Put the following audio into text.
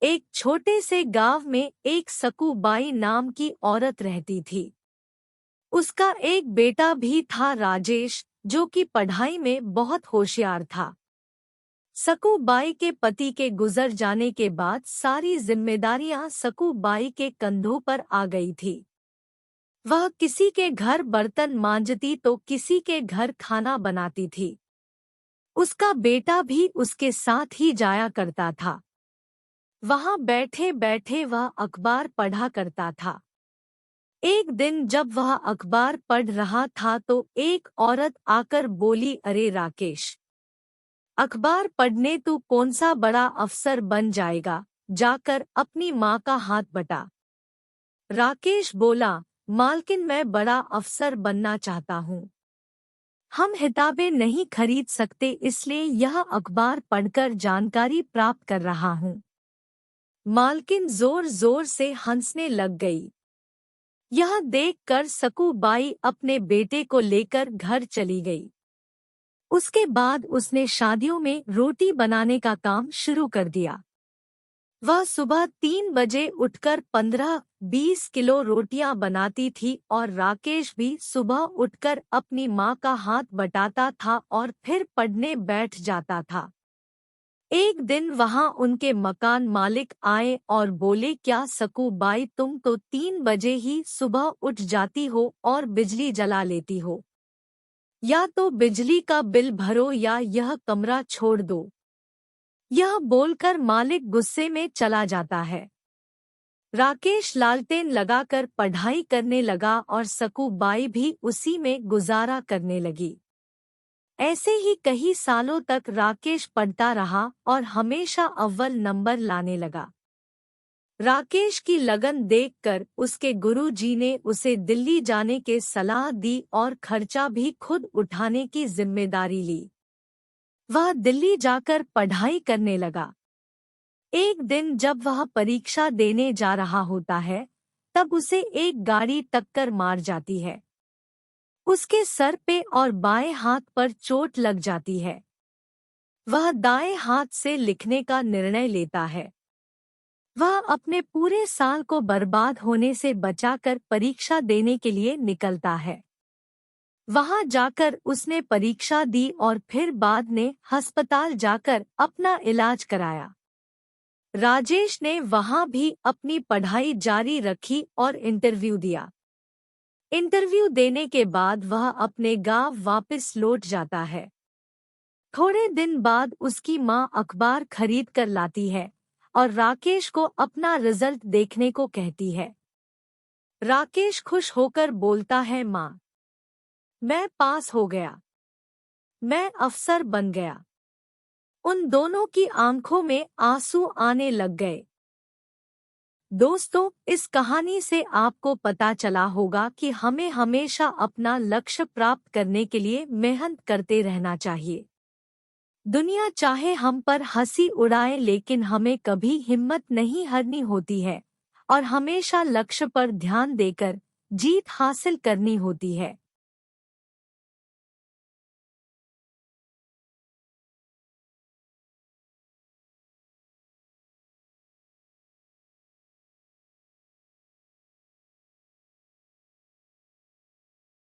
एक छोटे से गांव में एक सकूबाई नाम की औरत रहती थी। उसका एक बेटा भी था राजेश, जो कि पढ़ाई में बहुत होशियार था। सकूबाई के पति के गुजर जाने के बाद सारी जिम्मेदारियां सकूबाई के कंधों पर आ गई थी। वह किसी के घर बर्तन मांजती तो किसी के घर खाना बनाती थी। उसका बेटा भी उसके साथ ही जाया करता था। वहां बैठे बैठे वह अखबार पढ़ा करता था। एक दिन जब वह अखबार पढ़ रहा था तो एक औरत आकर बोली, अरे राकेश, अखबार पढ़ने तू कौन सा बड़ा अफसर बन जाएगा, जाकर अपनी माँ का हाथ बटा। राकेश बोला, मालकिन मैं बड़ा अफसर बनना चाहता हूँ। हम किताबें नहीं खरीद सकते, इसलिए यह अखबार पढ़कर जानकारी प्राप्त कर रहा हूँ। मालकिन जोर जोर से हंसने लग गई। यह देखकर सकूबाई अपने बेटे को लेकर घर चली गई। उसके बाद उसने शादियों में रोटी बनाने का काम शुरू कर दिया। वह सुबह 3 बजे उठकर 15-20 किलो रोटियां बनाती थी और राकेश भी सुबह उठकर अपनी माँ का हाथ बटाता था और फिर पढ़ने बैठ जाता था। एक दिन वहां उनके मकान मालिक आए और बोले, क्या सकूबाई, तुम तो 3 बजे ही सुबह उठ जाती हो और बिजली जला लेती हो। या तो बिजली का बिल भरो या यह कमरा छोड़ दो। यह बोलकर मालिक गुस्से में चला जाता है। राकेश लालटेन लगाकर पढ़ाई करने लगा और सकूबाई भी उसी में गुजारा करने लगी। ऐसे ही कई सालों तक राकेश पढ़ता रहा और हमेशा अव्वल नंबर लाने लगा। राकेश की लगन देखकर उसके गुरुजी ने उसे दिल्ली जाने के सलाह दी और खर्चा भी खुद उठाने की जिम्मेदारी ली। वह दिल्ली जाकर पढ़ाई करने लगा। एक दिन जब वह परीक्षा देने जा रहा होता है, तब उसे एक गाड़ी टक्कर मार जाती है। उसके सर पे और बाएं हाथ पर चोट लग जाती है। वह दाएं हाथ से लिखने का निर्णय लेता है। वह अपने पूरे साल को बर्बाद होने से बचाकर परीक्षा देने के लिए निकलता है। वहां जाकर उसने परीक्षा दी और फिर बाद में अस्पताल जाकर अपना इलाज कराया। राजेश ने वहां भी अपनी पढ़ाई जारी रखी और इंटरव्यू दिया। इंटरव्यू देने के बाद वह अपने गांव वापस लौट जाता है। थोड़े दिन बाद उसकी मां अखबार खरीद कर लाती है और राकेश को अपना रिजल्ट देखने को कहती है। राकेश खुश होकर बोलता है, मां, मैं पास हो गया, मैं अफसर बन गया। उन दोनों की आंखों में आंसू आने लग गए। दोस्तों, इस कहानी से आपको पता चला होगा कि हमें हमेशा अपना लक्ष्य प्राप्त करने के लिए मेहनत करते रहना चाहिए। दुनिया चाहे हम पर हंसी उड़ाए, लेकिन हमें कभी हिम्मत नहीं हारनी होती है और हमेशा लक्ष्य पर ध्यान देकर जीत हासिल करनी होती है।